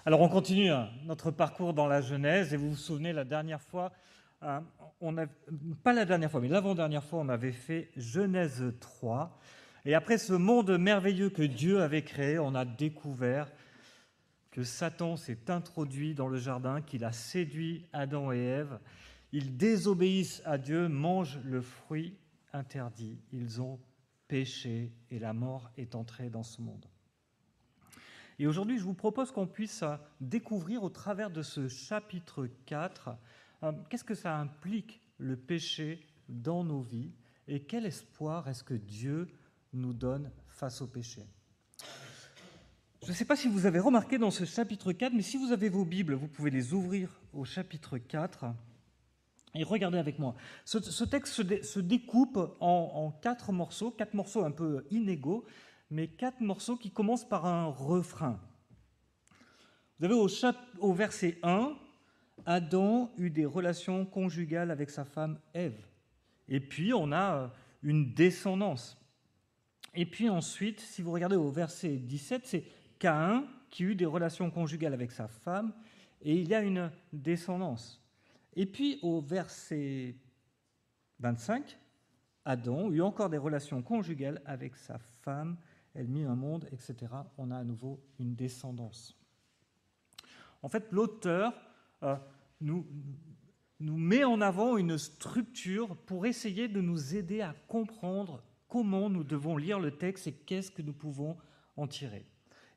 Alors on continue notre parcours dans la Genèse et vous vous souvenez la dernière fois, pas la dernière fois mais l'avant-dernière fois on avait fait Genèse 3 et après ce monde merveilleux que Dieu avait créé, on a découvert que Satan s'est introduit dans le jardin, qu'il a séduit Adam et Ève, ils désobéissent à Dieu, mangent le fruit interdit, ils ont péché et la mort est entrée dans ce monde. Et aujourd'hui, je vous propose qu'on puisse découvrir au travers de ce chapitre 4 qu'est-ce que ça implique le péché dans nos vies et quel espoir est-ce que Dieu nous donne face au péché. Je ne sais pas si vous avez remarqué dans ce chapitre 4, mais si vous avez vos Bibles, vous pouvez les ouvrir au chapitre 4 et regardez avec moi. Ce texte se découpe en 4 morceaux un peu inégaux, mais 4 morceaux qui commencent par un refrain. Vous avez au verset 1, Adam eut des relations conjugales avec sa femme Ève. Et puis on a une descendance. Et puis ensuite, si vous regardez au verset 17, c'est Caïn qui eut des relations conjugales avec sa femme, et il y a une descendance. Et puis au verset 25, Adam eut encore des relations conjugales avec sa femme, elle mit un monde, etc. On a à nouveau une descendance. En fait, l'auteur nous met en avant une structure pour essayer de nous aider à comprendre comment nous devons lire le texte et qu'est-ce que nous pouvons en tirer.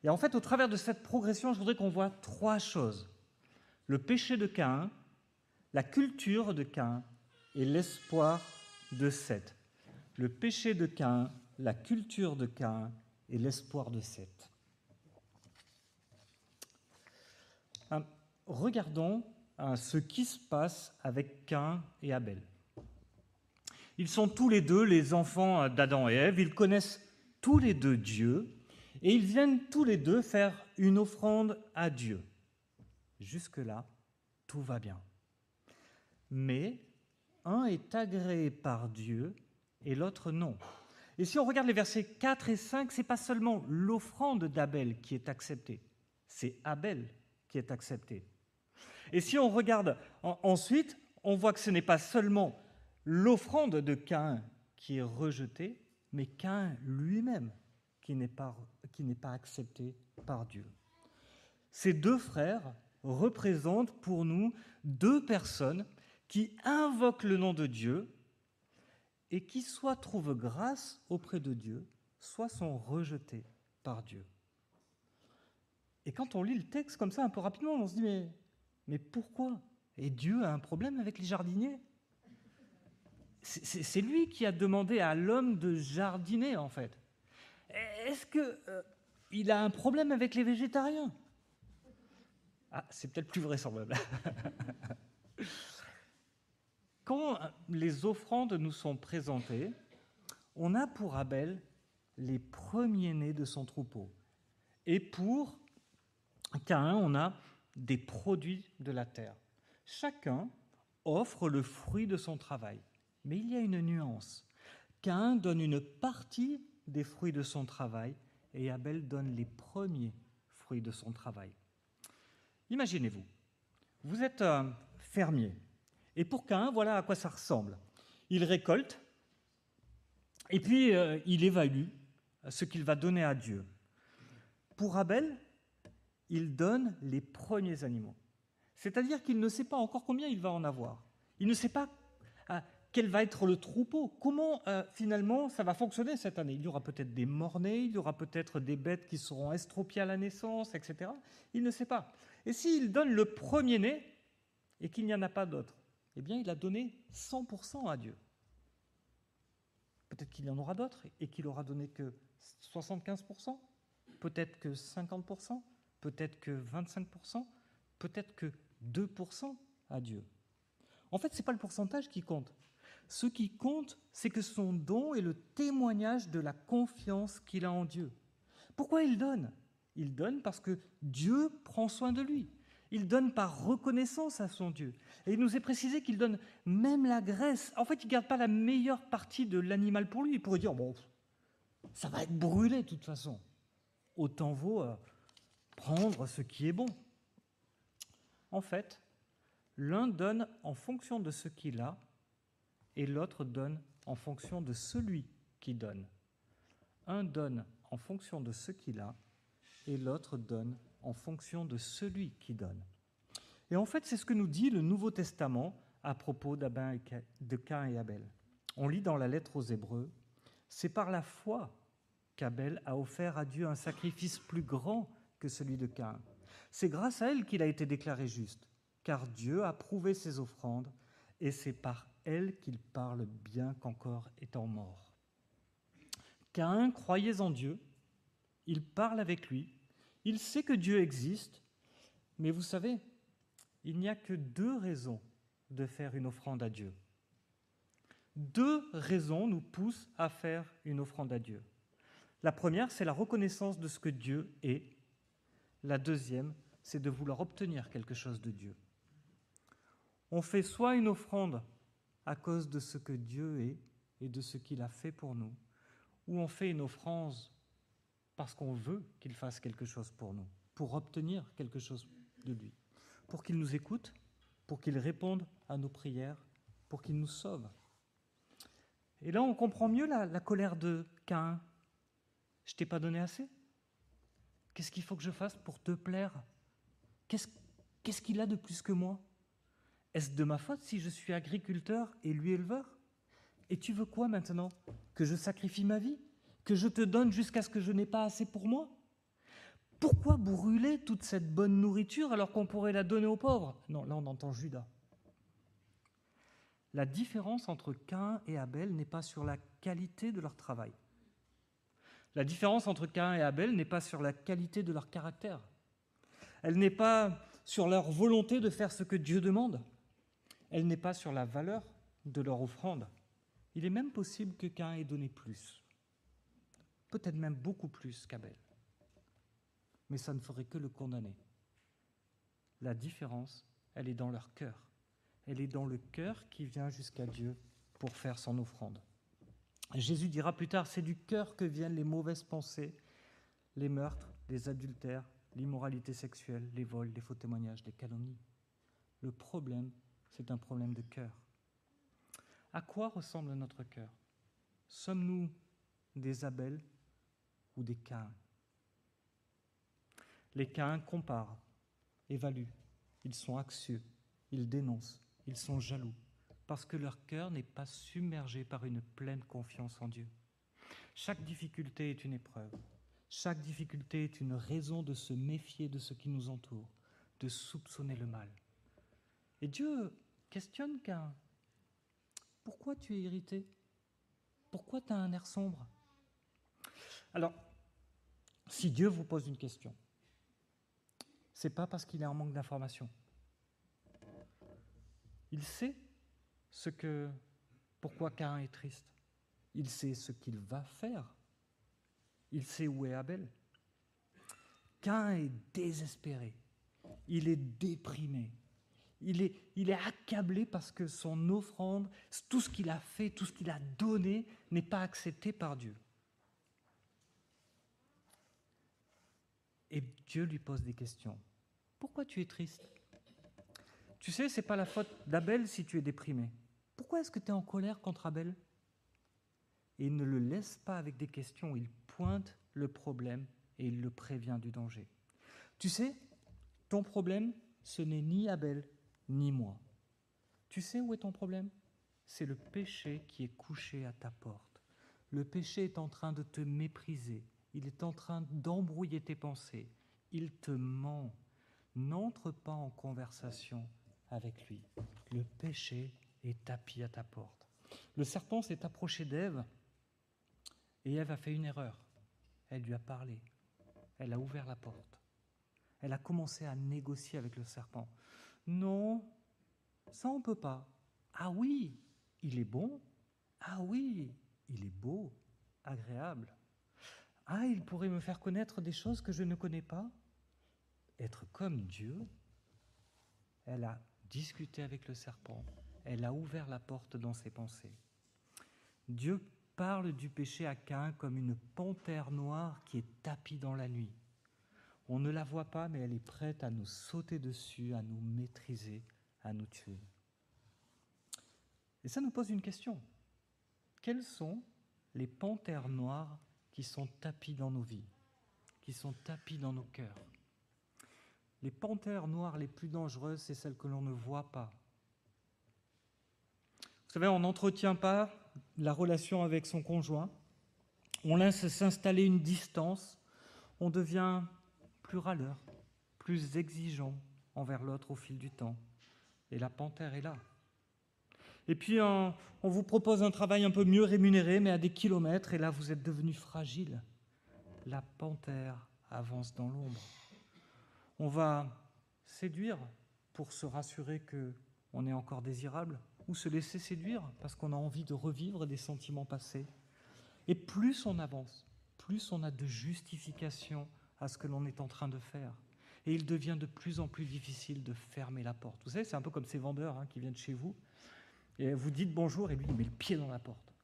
Et en fait, au travers de cette progression, je voudrais qu'on voit 3 choses. Le péché de Caïn, la culture de Caïn et l'espoir de Seth. Le péché de Caïn, la culture de Caïn et l'espoir de Seth. Regardons ce qui se passe avec Caïn et Abel. Ils sont tous les deux les enfants d'Adam et Ève, ils connaissent tous les deux Dieu, et ils viennent tous les deux faire une offrande à Dieu. Jusque-là, tout va bien. Mais un est agréé par Dieu et l'autre non. Et si on regarde les versets 4 et 5, ce n'est pas seulement l'offrande d'Abel qui est acceptée, c'est Abel qui est accepté. Et si on regarde ensuite, on voit que ce n'est pas seulement l'offrande de Caïn qui est rejetée, mais Caïn lui-même qui n'est pas accepté par Dieu. Ces 2 frères représentent pour nous 2 personnes qui invoquent le nom de Dieu et qui soit trouvent grâce auprès de Dieu, soit sont rejetés par Dieu. Et quand on lit le texte comme ça un peu rapidement, on se dit mais pourquoi ? Et Dieu a un problème avec les jardiniers ? C'est lui qui a demandé à l'homme de jardiner, en fait. Est-ce qu'il a un problème avec les végétariens ? Ah, c'est peut-être plus vraisemblable. Quand les offrandes nous sont présentées, on a pour Abel les premiers-nés de son troupeau. Et pour Caïn, on a des produits de la terre. Chacun offre le fruit de son travail. Mais il y a une nuance. Caïn donne une partie des fruits de son travail et Abel donne les premiers fruits de son travail. Imaginez-vous, vous êtes un fermier et pour Caïn, voilà à quoi ça ressemble. Il récolte et puis il évalue ce qu'il va donner à Dieu. Pour Abel, il donne les premiers animaux. C'est-à-dire qu'il ne sait pas encore combien il va en avoir. Il ne sait pas quel va être le troupeau. Comment finalement ça va fonctionner cette année ? Il y aura peut-être des mort-nés, il y aura peut-être des bêtes qui seront estropiées à la naissance, etc. Il ne sait pas. Et s'il donne le premier-né et qu'il n'y en a pas d'autres, eh bien il a donné 100% à Dieu. Peut-être qu'il y en aura d'autres et qu'il n'aura donné que 75%, peut-être que 50%, peut-être que 25%, peut-être que 2% à Dieu. En fait, ce n'est pas le pourcentage qui compte. Ce qui compte, c'est que son don est le témoignage de la confiance qu'il a en Dieu. Pourquoi il donne ? Il donne parce que Dieu prend soin de lui. Il donne par reconnaissance à son Dieu. Et il nous est précisé qu'il donne même la graisse. En fait, il ne garde pas la meilleure partie de l'animal pour lui. Il pourrait dire, bon, ça va être brûlé de toute façon. Autant vaut prendre ce qui est bon. En fait, l'un donne en fonction de ce qu'il a et l'autre donne en fonction de celui qui donne. Un donne en fonction de ce qu'il a et l'autre donne en fonction de celui qui donne. Et en fait, c'est ce que nous dit le Nouveau Testament à propos de Caïn et Abel. On lit dans la lettre aux Hébreux, « C'est par la foi qu'Abel a offert à Dieu un sacrifice plus grand que celui de Caïn. C'est grâce à elle qu'il a été déclaré juste, car Dieu a prouvé ses offrandes, et c'est par elles qu'il parle bien qu'encore étant mort. Caïn croyait en Dieu, il parle avec lui, il sait que Dieu existe, mais vous savez, il n'y a que 2 raisons de faire une offrande à Dieu. 2 raisons nous poussent à faire une offrande à Dieu. La première, c'est la reconnaissance de ce que Dieu est. La deuxième, c'est de vouloir obtenir quelque chose de Dieu. On fait soit une offrande à cause de ce que Dieu est et de ce qu'il a fait pour nous, ou on fait une offrande parce qu'on veut qu'il fasse quelque chose pour nous, pour obtenir quelque chose de lui, pour qu'il nous écoute, pour qu'il réponde à nos prières, pour qu'il nous sauve. Et là, on comprend mieux la colère de Caïn. Je t'ai pas donné assez ? Qu'est-ce qu'il faut que je fasse pour te plaire ? Qu'est-ce qu'il a de plus que moi ? Est-ce de ma faute si je suis agriculteur et lui éleveur ? Et tu veux quoi maintenant ? Que je sacrifie ma vie ? Que je te donne jusqu'à ce que je n'ai pas assez pour moi ? Pourquoi brûler toute cette bonne nourriture alors qu'on pourrait la donner aux pauvres ? Non, là on entend Judas. La différence entre Caïn et Abel n'est pas sur la qualité de leur travail. La différence entre Caïn et Abel n'est pas sur la qualité de leur caractère. Elle n'est pas sur leur volonté de faire ce que Dieu demande. Elle n'est pas sur la valeur de leur offrande. Il est même possible que Caïn ait donné plus, peut-être même beaucoup plus qu'Abel. Mais ça ne ferait que le condamner. La différence, elle est dans leur cœur. Elle est dans le cœur qui vient jusqu'à Dieu pour faire son offrande. Jésus dira plus tard, c'est du cœur que viennent les mauvaises pensées, les meurtres, les adultères, l'immoralité sexuelle, les vols, les faux témoignages, les calomnies. Le problème, c'est un problème de cœur. À quoi ressemble notre cœur ? Sommes-nous des Abel ou des Caïn ? Les Caïns comparent, évaluent, ils sont anxieux, ils dénoncent, ils sont jaloux, parce que leur cœur n'est pas submergé par une pleine confiance en Dieu. Chaque difficulté est une épreuve. Chaque difficulté est une raison de se méfier de ce qui nous entoure, de soupçonner le mal. Et Dieu questionne Caïn. Pourquoi tu es irrité ? Pourquoi tu as un air sombre ? Alors, si Dieu vous pose une question, ce n'est pas parce qu'il est en manque d'informations. Il sait pourquoi Caïn est triste. Il sait ce qu'il va faire. Il sait où est Abel. Caïn est désespéré. Il est déprimé. Il est accablé parce que son offrande, tout ce qu'il a fait, tout ce qu'il a donné, n'est pas accepté par Dieu. Et Dieu lui pose des questions. Pourquoi tu es triste ? Tu sais, ce n'est pas la faute d'Abel si tu es déprimé. Pourquoi est-ce que tu es en colère contre Abel ? Et il ne le laisse pas avec des questions, il pointe le problème et il le prévient du danger. Tu sais, ton problème, ce n'est ni Abel, ni moi. Tu sais où est ton problème ? C'est le péché qui est couché à ta porte. Le péché est en train de te mépriser. Il est en train d'embrouiller tes pensées. Il te ment. N'entre pas en conversation avec lui. Le péché est tapis à ta porte. Le serpent s'est approché d'Ève et Ève a fait une erreur. Elle lui a parlé. Elle a ouvert la porte. Elle a commencé à négocier avec le serpent. Non, ça on ne peut pas. Ah oui, il est bon. Ah oui, il est beau, agréable. Ah, il pourrait me faire connaître des choses que je ne connais pas. Être comme Dieu. Elle a discuté avec le serpent. Elle a ouvert la porte dans ses pensées. Dieu parle du péché à Caïn comme une panthère noire qui est tapie dans la nuit. On ne la voit pas, mais elle est prête à nous sauter dessus, à nous maîtriser, à nous tuer. Et ça nous pose une question. Quelles sont les panthères noires qui sont tapies dans nos vies, qui sont tapies dans nos cœurs? Les panthères noires les plus dangereuses, c'est celles que l'on ne voit pas. Vous savez, on n'entretient pas la relation avec son conjoint, on laisse s'installer une distance, on devient plus râleur, plus exigeant envers l'autre au fil du temps. Et la panthère est là. Et puis, on vous propose un travail un peu mieux rémunéré, mais à des kilomètres, et là, vous êtes devenu fragile. La panthère avance dans l'ombre. On va séduire pour se rassurer qu'on est encore désirable, ou se laisser séduire parce qu'on a envie de revivre des sentiments passés. Et plus on avance, plus on a de justification à ce que l'on est en train de faire. Et il devient de plus en plus difficile de fermer la porte. Vous savez, c'est un peu comme ces vendeurs qui viennent chez vous, et vous dites bonjour, et lui, il met le pied dans la porte.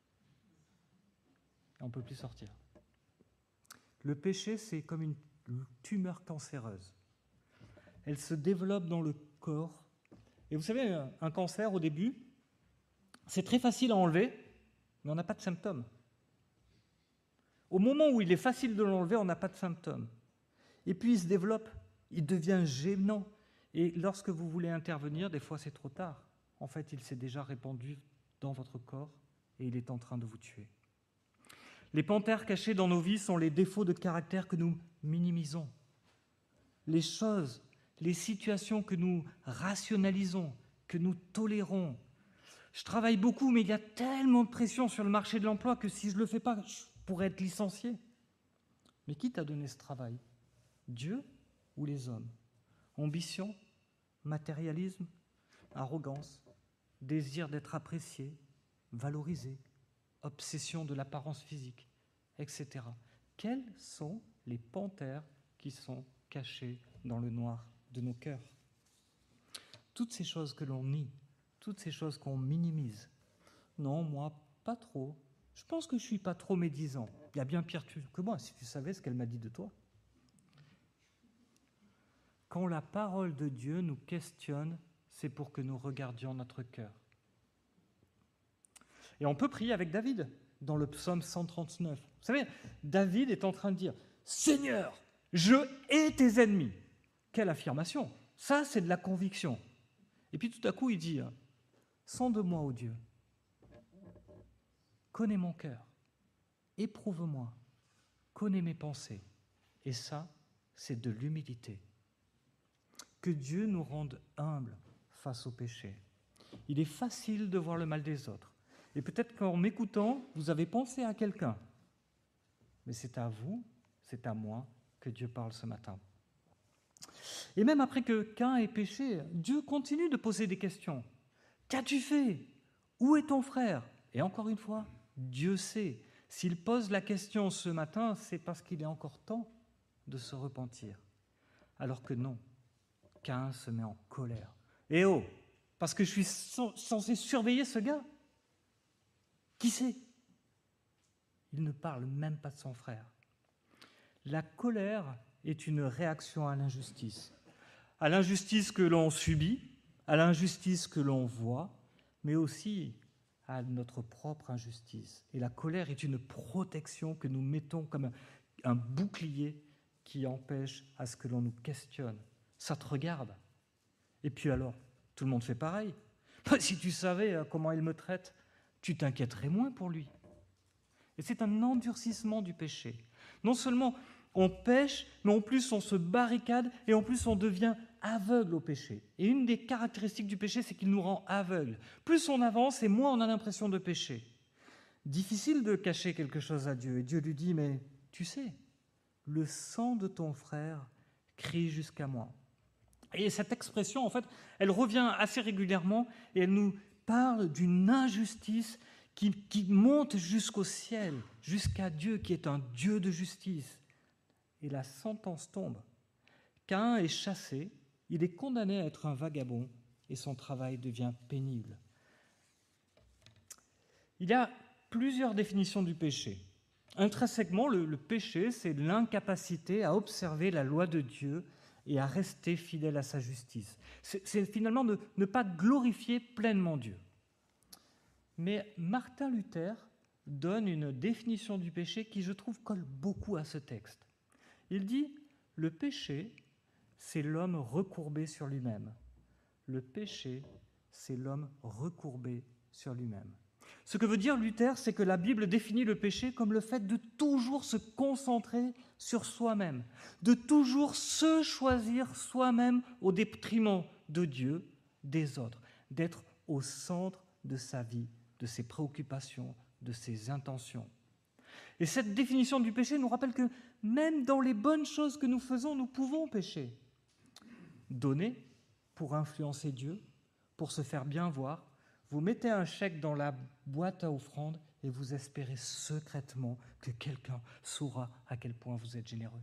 Et on ne peut plus sortir. Le péché, c'est comme une tumeur cancéreuse. Elle se développe dans le corps. Et vous savez, un cancer, au début, c'est très facile à enlever, mais on n'a pas de symptômes. Au moment où il est facile de l'enlever, on n'a pas de symptômes. Et puis, il se développe, il devient gênant. Et lorsque vous voulez intervenir, des fois, c'est trop tard. En fait, il s'est déjà répandu dans votre corps et il est en train de vous tuer. Les panthères cachées dans nos vies sont les défauts de caractère que nous minimisons. Les choses, les situations que nous rationalisons, que nous tolérons. Je travaille beaucoup, mais il y a tellement de pression sur le marché de l'emploi que si je ne le fais pas, je pourrais être licencié. Mais qui t'a donné ce travail? Dieu ou les hommes? Ambition, matérialisme, arrogance, désir d'être apprécié, valorisé, obsession de l'apparence physique, etc. Quelles sont les panthères qui sont cachées dans le noir de nos cœurs? Toutes ces choses que l'on nie, toutes ces choses qu'on minimise. Non, moi, pas trop. Je pense que je ne suis pas trop médisant. Il y a bien pire que moi, si tu savais ce qu'elle m'a dit de toi. Quand la parole de Dieu nous questionne, c'est pour que nous regardions notre cœur. Et on peut prier avec David dans le psaume 139. Vous savez, David est en train de dire « Seigneur, je hais tes ennemis ». Quelle affirmation! Ça, c'est de la conviction. Et puis tout à coup, il dit « Sonde-moi, ô Dieu, connais mon cœur, éprouve-moi, connais mes pensées. » Et ça, c'est de l'humilité. Que Dieu nous rende humbles face au péché. Il est facile de voir le mal des autres. Et peut-être qu'en m'écoutant, vous avez pensé à quelqu'un. Mais c'est à vous, c'est à moi que Dieu parle ce matin. Et même après que Caïn ait péché, Dieu continue de poser des questions. Qu'as-tu fait? Où est ton frère? Et encore une fois, Dieu sait. S'il pose la question ce matin, c'est parce qu'il est encore temps de se repentir. Alors que non, Caïn se met en colère. Eh oh, parce que je suis censé surveiller ce gars. Qui c'est? Il ne parle même pas de son frère. La colère est une réaction à l'injustice que l'on subit, à l'injustice que l'on voit, mais aussi à notre propre injustice. Et la colère est une protection que nous mettons comme un bouclier qui empêche à ce que l'on nous questionne. Ça te regarde. Et puis alors, tout le monde fait pareil. Si tu savais comment il me traite, tu t'inquiéterais moins pour lui. Et c'est un endurcissement du péché. Non seulement on pêche, mais en plus on se barricade et en plus on devient aveugle au péché. Et une des caractéristiques du péché, c'est qu'il nous rend aveugles. Plus on avance et moins on a l'impression de pécher. Difficile de cacher quelque chose à Dieu. Et Dieu lui dit, mais tu sais, le sang de ton frère crie jusqu'à moi. Et cette expression, en fait, elle revient assez régulièrement et elle nous parle d'une injustice qui monte jusqu'au ciel, jusqu'à Dieu qui est un Dieu de justice. Et la sentence tombe. Caïn est chassé, il est condamné à être un vagabond et son travail devient pénible. Il y a plusieurs définitions du péché. Intrinsèquement, le péché, c'est l'incapacité à observer la loi de Dieu et à rester fidèle à sa justice. C'est finalement ne pas glorifier pleinement Dieu. Mais Martin Luther donne une définition du péché qui, je trouve, colle beaucoup à ce texte. Il dit « Le péché, c'est l'homme recourbé sur lui-même. Le péché, c'est l'homme recourbé sur lui-même. » Ce que veut dire Luther, c'est que la Bible définit le péché comme le fait de toujours se concentrer sur soi-même, de toujours se choisir soi-même au détriment de Dieu, des autres, d'être au centre de sa vie, de ses préoccupations, de ses intentions. Et cette définition du péché nous rappelle que même dans les bonnes choses que nous faisons, nous pouvons pécher. Donner pour influencer Dieu, pour se faire bien voir. Vous mettez un chèque dans la boîte à offrandes et vous espérez secrètement que quelqu'un saura à quel point vous êtes généreux.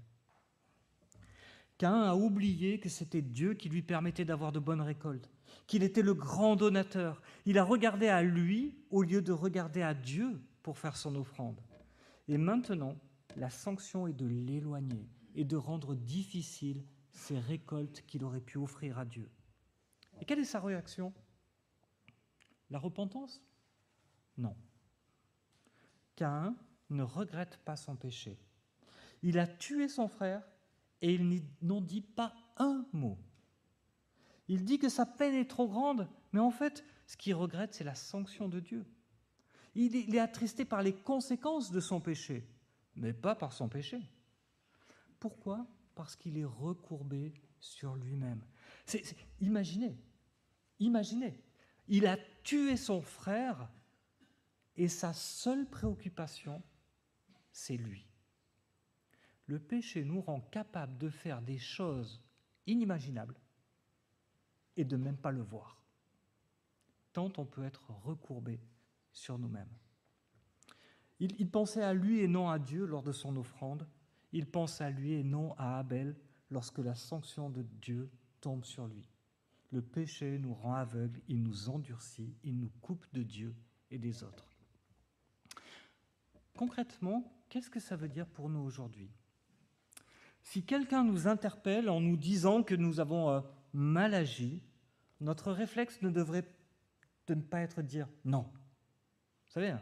Caïn a oublié que c'était Dieu qui lui permettait d'avoir de bonnes récoltes, qu'il était le grand donateur. Il a regardé à lui au lieu de regarder à Dieu pour faire son offrande. Et maintenant, la sanction est de l'éloigner et de rendre difficile ces récoltes qu'il aurait pu offrir à Dieu. Et quelle est sa réaction ? La repentance ? Non. Caïn ne regrette pas son péché. Il a tué son frère et il n'en dit pas un mot. Il dit que sa peine est trop grande, mais en fait, ce qu'il regrette, c'est la sanction de Dieu. Il est attristé par les conséquences de son péché, mais pas par son péché. Pourquoi ? Parce qu'il est recourbé sur lui-même. Imaginez, il a tué son frère et sa seule préoccupation, c'est lui. Le péché nous rend capables de faire des choses inimaginables et de même pas le voir. Tant on peut être recourbé sur nous-mêmes. Il pensait à lui et non à Dieu lors de son offrande. Il pense à lui et non à Abel lorsque la sanction de Dieu tombe sur lui. Le péché nous rend aveugles, il nous endurcit, il nous coupe de Dieu et des autres. Concrètement, qu'est-ce que ça veut dire pour nous aujourd'hui ? Si quelqu'un nous interpelle en nous disant que nous avons mal agi, notre réflexe ne devrait de ne pas être de dire « non ». Vous savez, hein,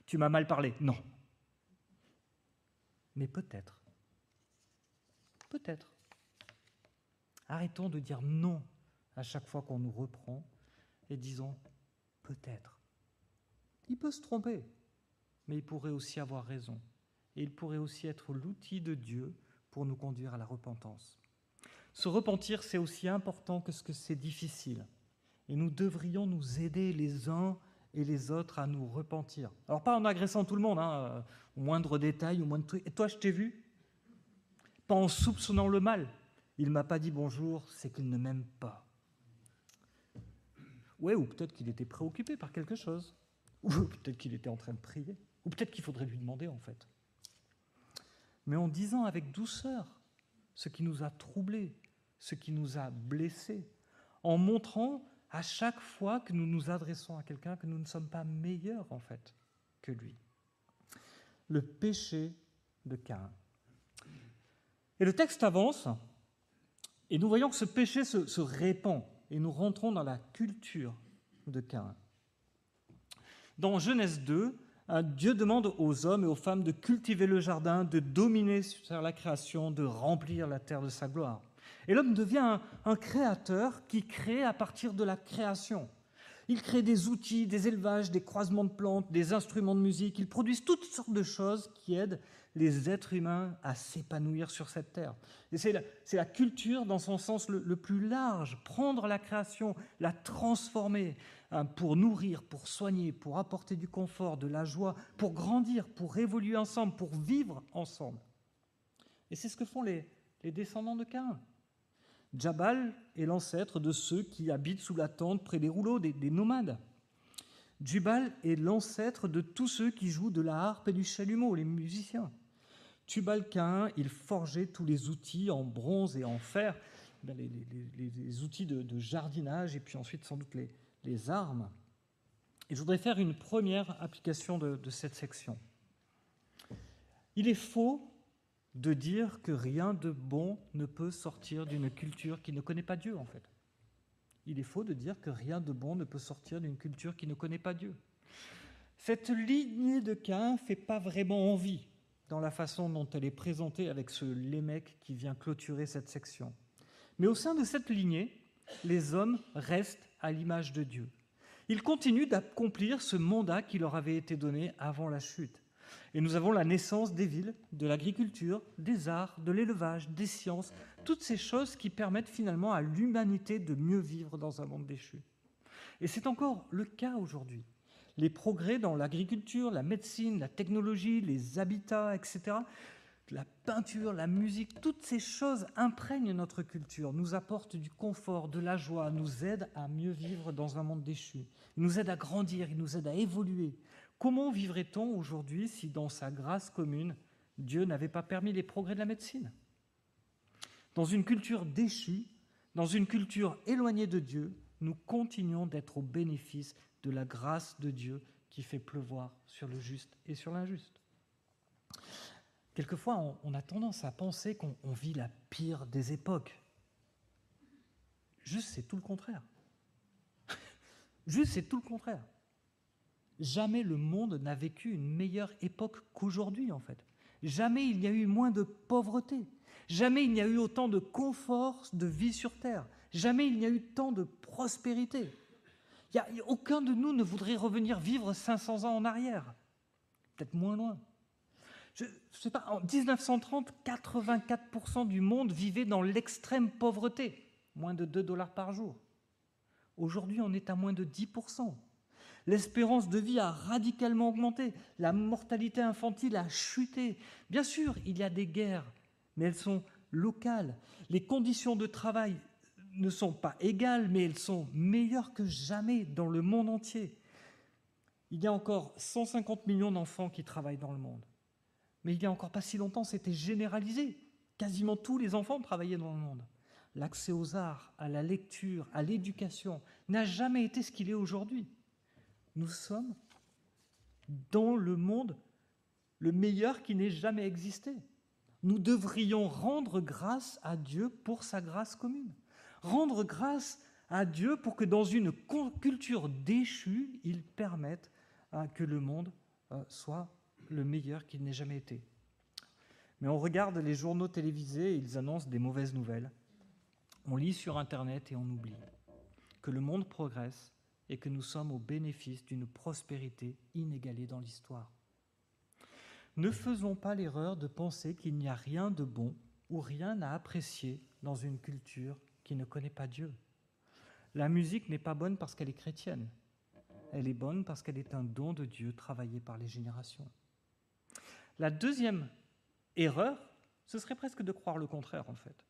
tu m'as mal parlé, non. Mais peut-être. Arrêtons de dire non à chaque fois qu'on nous reprend et disons peut-être. Il peut se tromper, mais il pourrait aussi avoir raison. Et il pourrait aussi être l'outil de Dieu pour nous conduire à la repentance. Se repentir, c'est aussi important que ce que c'est difficile. Et nous devrions nous aider les uns et les autres à nous repentir. Alors pas en agressant tout le monde, au moindre détail, au moindre truc. Et toi, je t'ai vu ? Pas en soupçonnant le mal. Il ne m'a pas dit bonjour, c'est qu'il ne m'aime pas. Ouais, ou peut-être qu'il était préoccupé par quelque chose. Ou peut-être qu'il était en train de prier. Ou peut-être qu'il faudrait lui demander, en fait. Mais en disant avec douceur ce qui nous a troublés, ce qui nous a blessés, en montrant à chaque fois que nous nous adressons à quelqu'un que nous ne sommes pas meilleurs, en fait, que lui. Le péché de Caïn. Et le texte avance, et nous voyons que ce péché se répand, et nous rentrons dans la culture de Caïn. Dans Genèse 2, Dieu demande aux hommes et aux femmes de cultiver le jardin, de dominer sur la création, de remplir la terre de sa gloire. Et l'homme devient un créateur qui crée à partir de la création. Il crée des outils, des élevages, des croisements de plantes, des instruments de musique. Il produit toutes sortes de choses qui aident les êtres humains à s'épanouir sur cette terre. Et c'est la culture dans son sens le plus large. Prendre la création, la transformer pour nourrir, pour soigner, pour apporter du confort, de la joie, pour grandir, pour évoluer ensemble, pour vivre ensemble. Et c'est ce que font les descendants de Caïn. Jabal est l'ancêtre de ceux qui habitent sous la tente près des rouleaux, des nomades. Jubal est l'ancêtre de tous ceux qui jouent de la harpe et du chalumeau, les musiciens. Tubal-Caïn, il forgeait tous les outils en bronze et en fer, les outils de jardinage et puis ensuite sans doute les armes. Et je voudrais faire une première application de cette section. Il est faux de dire que rien de bon ne peut sortir d'une culture qui ne connaît pas Dieu, en fait. Il est faux de dire que rien de bon ne peut sortir d'une culture qui ne connaît pas Dieu. Cette lignée de Caïn ne fait pas vraiment envie dans la façon dont elle est présentée avec ce Lémec qui vient clôturer cette section. Mais au sein de cette lignée, les hommes restent à l'image de Dieu. Ils continuent d'accomplir ce mandat qui leur avait été donné avant la chute. Et nous avons la naissance des villes, de l'agriculture, des arts, de l'élevage, des sciences, toutes ces choses qui permettent finalement à l'humanité de mieux vivre dans un monde déchu. Et c'est encore le cas aujourd'hui. Les progrès dans l'agriculture, la médecine, la technologie, les habitats, etc., la peinture, la musique, toutes ces choses imprègnent notre culture, nous apportent du confort, de la joie, nous aident à mieux vivre dans un monde déchu. Ils nous aident à grandir, ils nous aident à évoluer. Comment vivrait-on aujourd'hui si, dans sa grâce commune, Dieu n'avait pas permis les progrès de la médecine ? Dans une culture déchue, dans une culture éloignée de Dieu, nous continuons d'être au bénéfice de la grâce de Dieu qui fait pleuvoir sur le juste et sur l'injuste. Quelquefois, on a tendance à penser qu'on vit la pire des époques. Juste, c'est tout le contraire. Juste, c'est tout le contraire. Jamais le monde n'a vécu une meilleure époque qu'aujourd'hui, en fait. Jamais il n'y a eu moins de pauvreté. Jamais il n'y a eu autant de confort de vie sur Terre. Jamais il n'y a eu tant de prospérité. Aucun de nous ne voudrait revenir vivre 500 ans en arrière. Peut-être moins loin. Je sais pas, en 1930, 84% du monde vivait dans l'extrême pauvreté, moins de $2 par jour. Aujourd'hui, on est à moins de 10%. L'espérance de vie a radicalement augmenté, la mortalité infantile a chuté. Bien sûr, il y a des guerres, mais elles sont locales. Les conditions de travail ne sont pas égales, mais elles sont meilleures que jamais dans le monde entier. Il y a encore 150 millions d'enfants qui travaillent dans le monde. Mais il n'y a encore pas si longtemps, c'était généralisé. Quasiment tous les enfants travaillaient dans le monde. L'accès aux arts, à la lecture, à l'éducation n'a jamais été ce qu'il est aujourd'hui. Nous sommes dans le monde le meilleur qui n'ait jamais existé. Nous devrions rendre grâce à Dieu pour sa grâce commune. Rendre grâce à Dieu pour que dans une culture déchue, il permette que le monde soit le meilleur qu'il n'ait jamais été. Mais on regarde les journaux télévisés et ils annoncent des mauvaises nouvelles. On lit sur Internet et on oublie que le monde progresse et que nous sommes au bénéfice d'une prospérité inégalée dans l'histoire. Ne faisons pas l'erreur de penser qu'il n'y a rien de bon ou rien à apprécier dans une culture qui ne connaît pas Dieu. La musique n'est pas bonne parce qu'elle est chrétienne. Elle est bonne parce qu'elle est un don de Dieu travaillé par les générations. La deuxième erreur, ce serait presque de croire le contraire, en fait.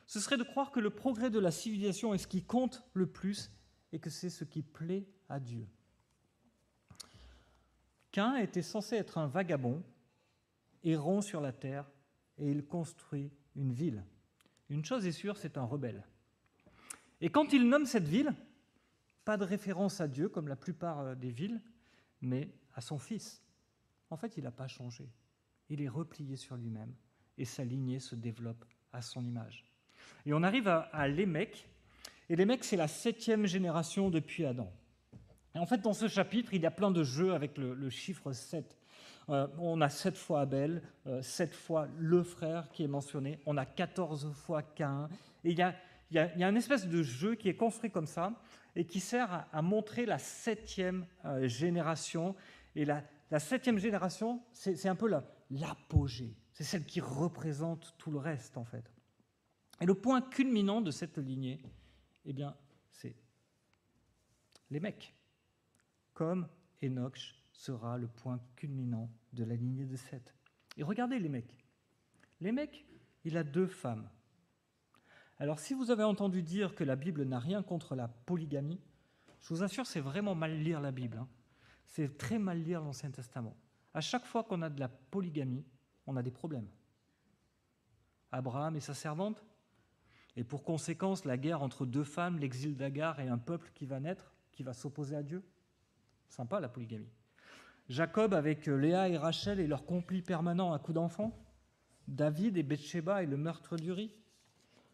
Ce serait de croire que le progrès de la civilisation est ce qui compte le plus et que c'est ce qui plaît à Dieu. Caïn était censé être un vagabond, errant sur la terre, et il construit une ville. Une chose est sûre, c'est un rebelle. Et quand il nomme cette ville, pas de référence à Dieu, comme la plupart des villes, mais à son fils. En fait, il n'a pas changé. Il est replié sur lui-même, et sa lignée se développe à son image. Et on arrive à Lémec, et Lémec, c'est la 7e génération depuis Adam. Et en fait, dans ce chapitre, il y a plein de jeux avec le chiffre 7. On a 7 fois Abel, 7 fois le frère qui est mentionné, on a 14 fois Caïn, et il y a une espèce de jeu qui est construit comme ça, et qui sert à montrer la 7e génération. Et la 7e génération, c'est un peu l'apogée, c'est celle qui représente tout le reste, en fait. Et le point culminant de cette lignée, eh bien, c'est Lémec. Comme Enoch sera le point culminant de la lignée de Seth. Et regardez Lémec. Lémec, il a 2 femmes. Alors, si vous avez entendu dire que la Bible n'a rien contre la polygamie, je vous assure, c'est vraiment mal lire la Bible. C'est très mal lire l'Ancien Testament. À chaque fois qu'on a de la polygamie, on a des problèmes. Abraham et sa servante, et pour conséquence, la guerre entre 2 femmes, l'exil d'Agar et un peuple qui va naître, qui va s'opposer à Dieu. Sympa, la polygamie. Jacob avec Léa et Rachel et leur conflit permanent à coups d'enfants, David et Bathsheba et le meurtre d'Uri,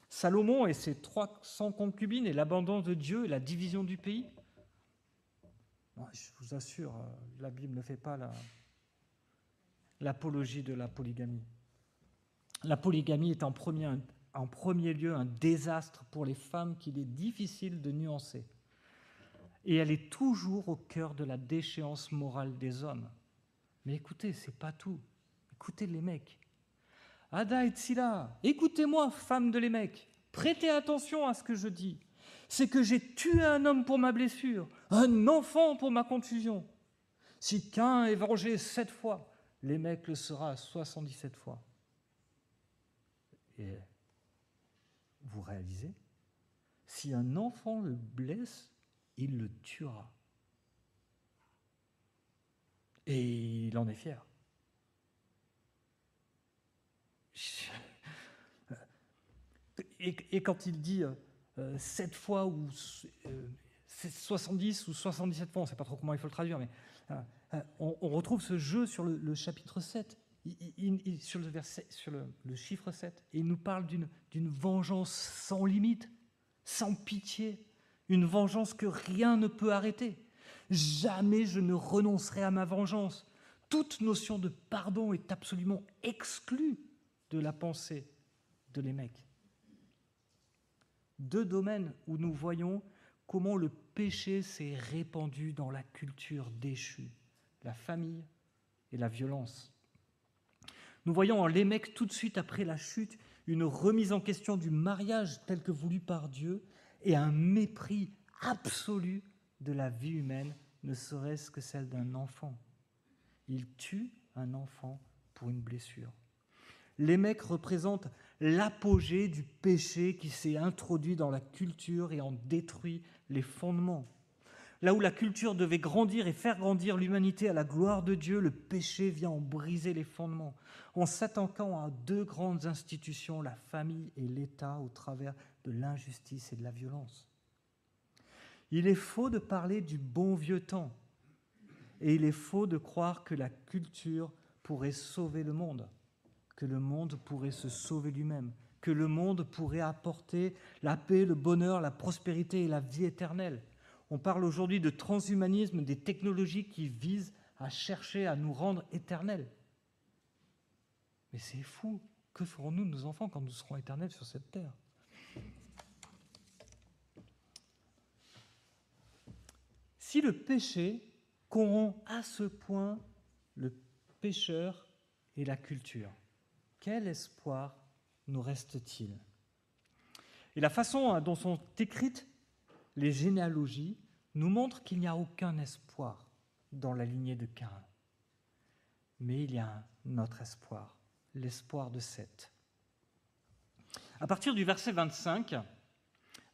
Salomon et ses 300 concubines et l'abandon de Dieu et la division du pays. Non, je vous assure, la Bible ne fait pas l'apologie de la polygamie. La polygamie est en premier lieu un désastre pour les femmes qu'il est difficile de nuancer. Et elle est toujours au cœur de la déchéance morale des hommes. Mais écoutez, c'est pas tout. Écoutez les mecs. Ada et Tsila, écoutez-moi, femmes de Lémec, prêtez attention à ce que je dis. C'est que j'ai tué un homme pour ma blessure, un enfant pour ma contusion. Si Caïn est vengé 7 fois, Lémec le sera 77 fois. Et vous réalisez, si un enfant le blesse, il le tuera. Et il en est fier. Et quand il dit 7 fois ou 70 ou 77 fois, on ne sait pas trop comment il faut le traduire, mais on retrouve ce jeu sur le chapitre 7, sur le chiffre 7, et il nous parle d'une vengeance sans limite, sans pitié, une vengeance que rien ne peut arrêter. Jamais je ne renoncerai à ma vengeance. Toute notion de pardon est absolument exclue de la pensée de Lémec. 2 domaines où nous voyons comment le péché s'est répandu dans la culture déchue, la famille et la violence. Nous voyons en Lémec, tout de suite après la chute, une remise en question du mariage tel que voulu par Dieu et un mépris absolu de la vie humaine, ne serait-ce que celle d'un enfant. Il tue un enfant pour une blessure. Lémec représente l'apogée du péché qui s'est introduit dans la culture et en détruit les fondements. Là où la culture devait grandir et faire grandir l'humanité à la gloire de Dieu, le péché vient en briser les fondements, en s'attaquant à 2 grandes institutions, la famille et l'État, au travers de l'injustice et de la violence. Il est faux de parler du bon vieux temps, et il est faux de croire que la culture pourrait sauver le monde, que le monde pourrait se sauver lui-même, que le monde pourrait apporter la paix, le bonheur, la prospérité et la vie éternelle. On parle aujourd'hui de transhumanisme, des technologies qui visent à chercher à nous rendre éternels. Mais c'est fou. Que ferons-nous de nos enfants quand nous serons éternels sur cette terre ? Si le péché corrompt à ce point le pécheur et la culture, quel espoir nous reste-t-il ? Et la façon dont sont écrites les généalogies nous montre qu'il n'y a aucun espoir dans la lignée de Caïn. Mais il y a un autre espoir, l'espoir de Seth. À partir du verset 25,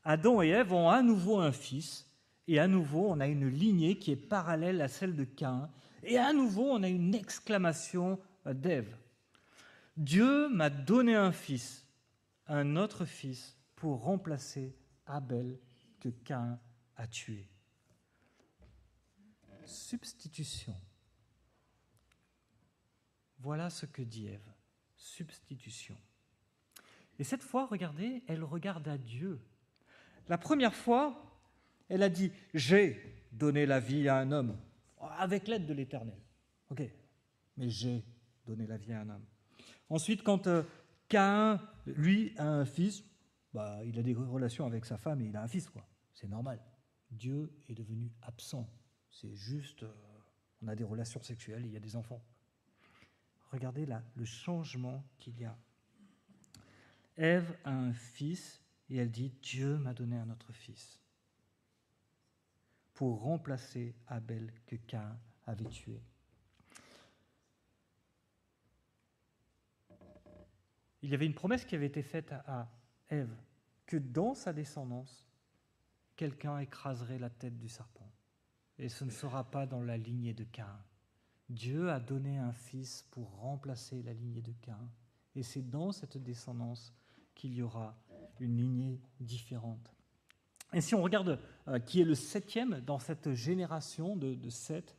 Adam et Ève ont à nouveau un fils, et à nouveau on a une lignée qui est parallèle à celle de Caïn, et à nouveau on a une exclamation d'Ève. Dieu m'a donné un fils, un autre fils, pour remplacer Abel que Caïn a tué. Substitution. Voilà ce que dit Ève. Substitution. Et cette fois, regardez, elle regarde à Dieu. La première fois, elle a dit « J'ai donné la vie à un homme, avec l'aide de l'Éternel. » Ok, mais j'ai donné la vie à un homme. Ensuite, quand Caïn, lui, a un fils, il a des relations avec sa femme et il a un fils, quoi. C'est normal. Dieu est devenu absent. C'est juste, on a des relations sexuelles et il y a des enfants. Regardez là le changement qu'il y a. Ève a un fils et elle dit « Dieu m'a donné un autre fils » pour remplacer Abel que Caïn avait tué. Il y avait une promesse qui avait été faite à Ève, que dans sa descendance, quelqu'un écraserait la tête du serpent. Et ce ne sera pas dans la lignée de Caïn. Dieu a donné un fils pour remplacer la lignée de Caïn. Et c'est dans cette descendance qu'il y aura une lignée différente. Et si on regarde qui est le 7e dans cette génération de Seth,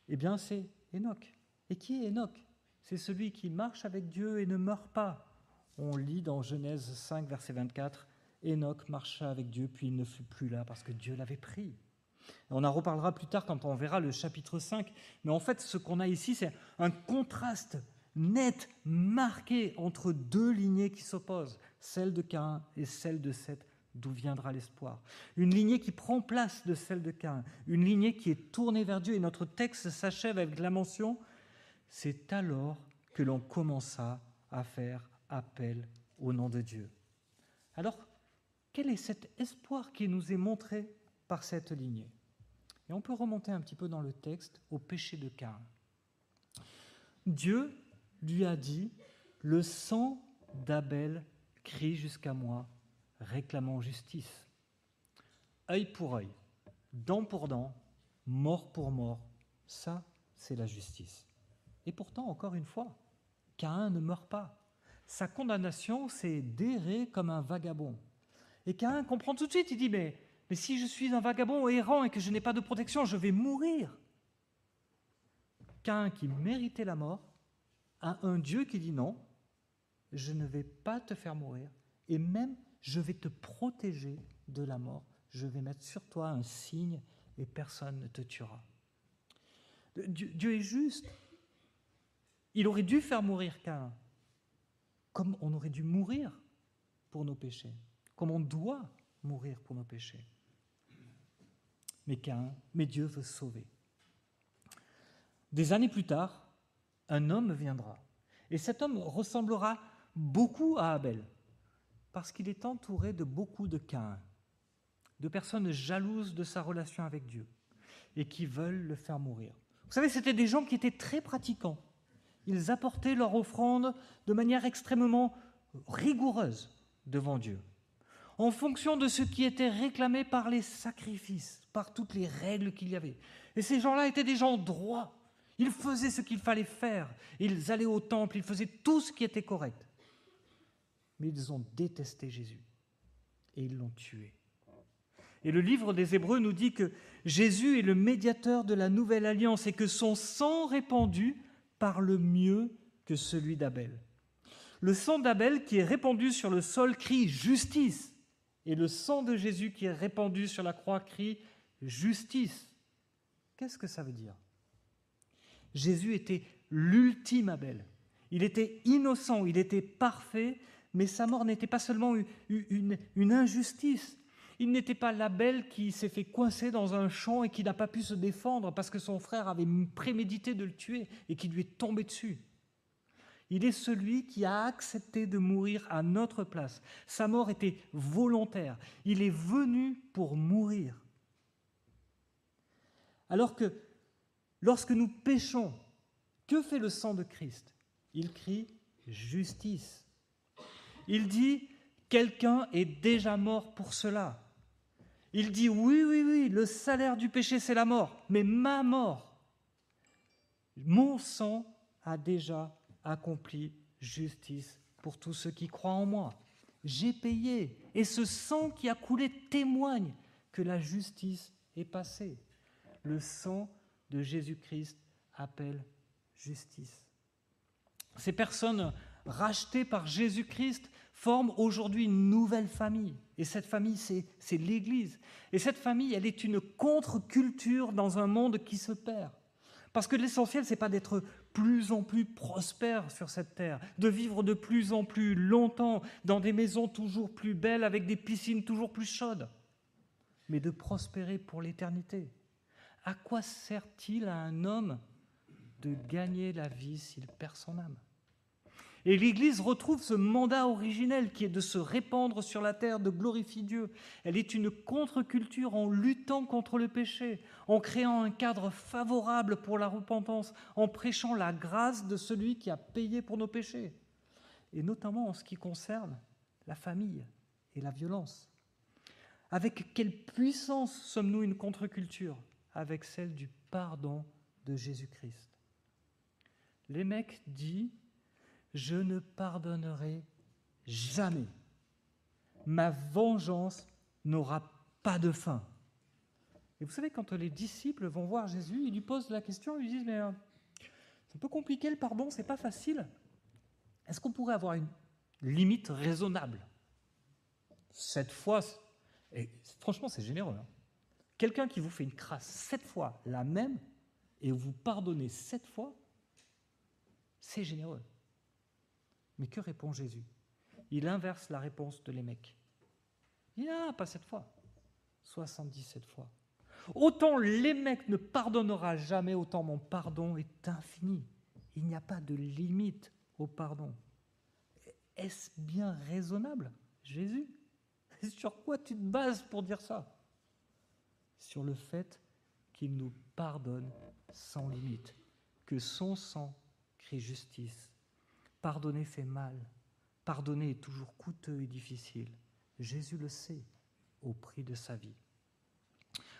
Eh bien, c'est Enoch. Et qui est Enoch? C'est celui qui marche avec Dieu et ne meurt pas. On lit dans Genèse 5, verset 24, « Enoch marcha avec Dieu, puis il ne fut plus là parce que Dieu l'avait pris. » On en reparlera plus tard quand on verra le chapitre 5. Mais en fait, ce qu'on a ici, c'est un contraste net, marqué entre deux lignées qui s'opposent, celle de Caïn et celle de Seth, d'où viendra l'espoir. Une lignée qui prend place de celle de Caïn, une lignée qui est tournée vers Dieu. Et notre texte s'achève avec la mention « C'est alors que l'on commença à faire appel au nom de Dieu. » Alors, quel est cet espoir qui nous est montré par cette lignée? Et on peut remonter un petit peu dans le texte au péché de Caïn. Dieu lui a dit « Le sang d'Abel crie jusqu'à moi, réclamant justice. Œil pour œil, dent pour dent, mort pour mort, ça, c'est la justice. » Et pourtant, encore une fois, Caïn ne meurt pas. Sa condamnation, c'est d'errer comme un vagabond. Et Caïn comprend tout de suite, il dit « Mais si je suis un vagabond errant et que je n'ai pas de protection, je vais mourir. » Caïn, qui méritait la mort, a un Dieu qui dit « Non, je ne vais pas te faire mourir, et même je vais te protéger de la mort. Je vais mettre sur toi un signe et personne ne te tuera. » Dieu est juste. Il aurait dû faire mourir Caïn, comme on aurait dû mourir pour nos péchés, comme on doit mourir pour nos péchés. Mais Dieu veut sauver. Des années plus tard, un homme viendra. Et cet homme ressemblera beaucoup à Abel, parce qu'il est entouré de beaucoup de Caïn, de personnes jalouses de sa relation avec Dieu et qui veulent le faire mourir. Vous savez, c'était des gens qui étaient très pratiquants. Ils apportaient leur offrande de manière extrêmement rigoureuse devant Dieu, en fonction de ce qui était réclamé par les sacrifices, par toutes les règles qu'il y avait. Et ces gens-là étaient des gens droits. Ils faisaient ce qu'il fallait faire. Ils allaient au temple, ils faisaient tout ce qui était correct. Mais ils ont détesté Jésus et ils l'ont tué. Et le livre des Hébreux nous dit que Jésus est le médiateur de la nouvelle alliance et que son sang répandu parle mieux que celui d'Abel. Le sang d'Abel qui est répandu sur le sol crie « justice » et le sang de Jésus qui est répandu sur la croix crie « justice ». Qu'est-ce que ça veut dire? Jésus était l'ultime Abel. Il était innocent, il était parfait, mais sa mort n'était pas seulement une injustice. Il n'était pas l'Abel qui s'est fait coincer dans un champ et qui n'a pas pu se défendre parce que son frère avait prémédité de le tuer et qui lui est tombé dessus. Il est celui qui a accepté de mourir à notre place. Sa mort était volontaire. Il est venu pour mourir. Alors que lorsque nous péchons, que fait le sang de Christ? Il crie « justice ». Il dit « quelqu'un est déjà mort pour cela ». Il dit « oui, le salaire du péché c'est la mort, mais ma mort, mon sang a déjà accompli justice pour tous ceux qui croient en moi. J'ai payé et ce sang qui a coulé témoigne que la justice est passée. Le sang de Jésus-Christ appelle justice. » Ces personnes rachetées par Jésus-Christ forment aujourd'hui une nouvelle famille. Et cette famille, c'est l'Église. Et cette famille, elle est une contre-culture dans un monde qui se perd. Parce que l'essentiel, ce n'est pas d'être plus en plus prospère sur cette terre, de vivre de plus en plus longtemps dans des maisons toujours plus belles, avec des piscines toujours plus chaudes, mais de prospérer pour l'éternité. À quoi sert-il à un homme de gagner la vie s'il perd son âme? Et l'Église retrouve ce mandat originel qui est de se répandre sur la terre, de glorifier Dieu. Elle est une contre-culture en luttant contre le péché, en créant un cadre favorable pour la repentance, en prêchant la grâce de celui qui a payé pour nos péchés, et notamment en ce qui concerne la famille et la violence. Avec quelle puissance sommes-nous une contre-culture? Avec celle du pardon de Jésus-Christ. Lémec dit « Je ne pardonnerai jamais. Ma vengeance n'aura pas de fin. » Et vous savez, quand les disciples vont voir Jésus, ils lui posent la question, ils lui disent, mais c'est un peu compliqué le pardon, c'est pas facile. Est-ce qu'on pourrait avoir une limite raisonnable ? 7 fois, et franchement c'est généreux. Quelqu'un qui vous fait une crasse 7 fois la même, et vous pardonnez 7 fois, c'est généreux. Mais que répond Jésus ? Il inverse la réponse de l'émec. Il dit, pas 7 fois, 77 fois. Autant l'émec ne pardonnera jamais, autant mon pardon est infini. Il n'y a pas de limite au pardon. Est-ce bien raisonnable, Jésus ? Sur quoi tu te bases pour dire ça ? Sur le fait qu'il nous pardonne sans limite, que son sang crée justice. Pardonner fait mal, pardonner est toujours coûteux et difficile. Jésus le sait, au prix de sa vie.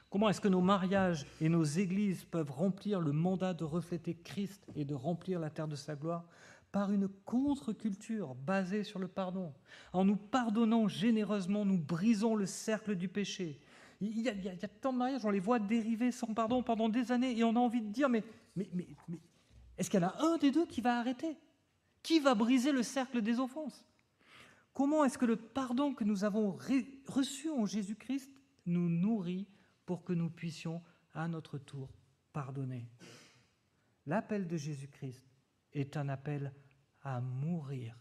Comment est-ce que nos mariages et nos églises peuvent remplir le mandat de refléter Christ et de remplir la terre de sa gloire ? Par une contre-culture basée sur le pardon. En nous pardonnant généreusement, nous brisons le cercle du péché. Il y a tant de mariages, on les voit dériver sans pardon pendant des années, et on a envie de dire, mais est-ce qu'il y en a un des deux qui va arrêter ? Qui va briser le cercle des offenses ? Comment est-ce que le pardon que nous avons reçu en Jésus-Christ nous nourrit pour que nous puissions, à notre tour, pardonner ? L'appel de Jésus-Christ est un appel à mourir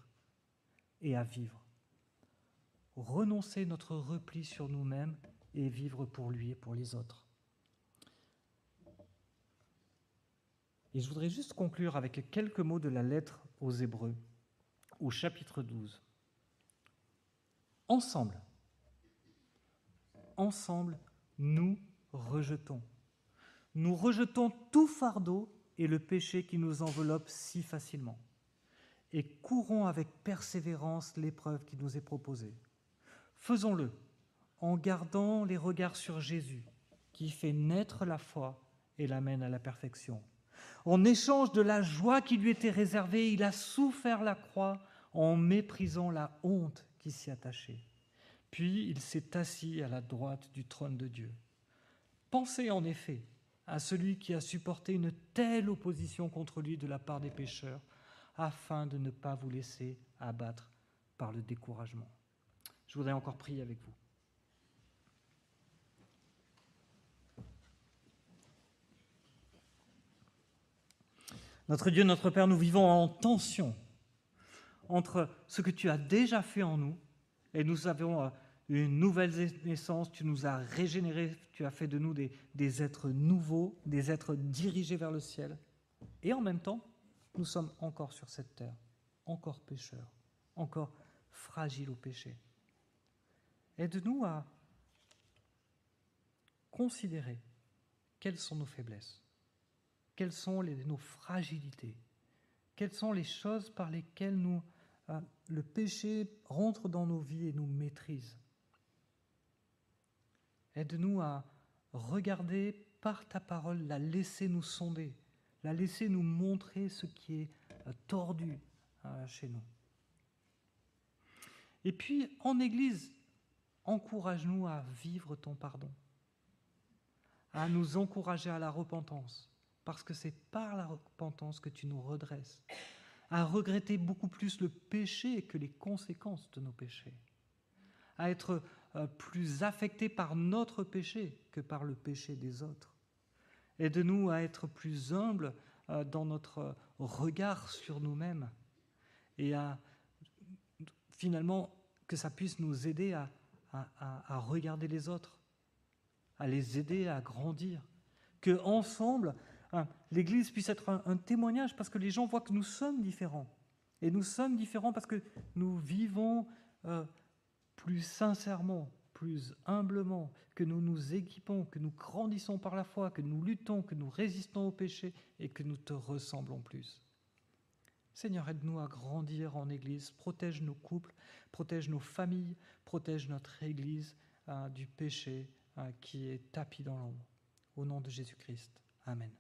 et à vivre. Renoncer notre repli sur nous-mêmes et vivre pour lui et pour les autres. Et je voudrais juste conclure avec quelques mots de la lettre aux Hébreux, au chapitre 12. Ensemble, nous rejetons. Nous rejetons tout fardeau et le péché qui nous enveloppe si facilement, et courons avec persévérance l'épreuve qui nous est proposée. Faisons-le en gardant les regards sur Jésus, qui fait naître la foi et l'amène à la perfection. En échange de la joie qui lui était réservée, il a souffert la croix en méprisant la honte qui s'y attachait. Puis il s'est assis à la droite du trône de Dieu. Pensez en effet à celui qui a supporté une telle opposition contre lui de la part des pécheurs, afin de ne pas vous laisser abattre par le découragement. Je voudrais encore prier avec vous. Notre Dieu, notre Père, nous vivons en tension entre ce que tu as déjà fait en nous, et nous avons une nouvelle naissance, tu nous as régénérés, tu as fait de nous des êtres nouveaux, des êtres dirigés vers le ciel, et en même temps, nous sommes encore sur cette terre, encore pécheurs, encore fragiles au péché. Aide-nous à considérer quelles sont nos faiblesses, quelles sont nos fragilités, quelles sont les choses par lesquelles le péché rentre dans nos vies et nous maîtrise. Aide-nous à regarder par ta parole, la laisser nous sonder, la laisser nous montrer ce qui est tordu chez nous. Et puis, en Église, encourage-nous à vivre ton pardon, à nous encourager à la repentance, parce que c'est par la repentance que tu nous redresses, à regretter beaucoup plus le péché que les conséquences de nos péchés, à être plus affectés par notre péché que par le péché des autres. Aide-nous à être plus humbles dans notre regard sur nous-mêmes et à finalement que ça puisse nous aider à regarder les autres, à les aider à grandir, qu'ensemble, l'Église puisse être un témoignage parce que les gens voient que nous sommes différents. Et nous sommes différents parce que nous vivons plus sincèrement, plus humblement, que nous nous équipons, que nous grandissons par la foi, que nous luttons, que nous résistons au péché et que nous te ressemblons plus. Seigneur, aide-nous à grandir en Église, protège nos couples, protège nos familles, protège notre Église du péché qui est tapi dans l'ombre. Au nom de Jésus-Christ. Amen.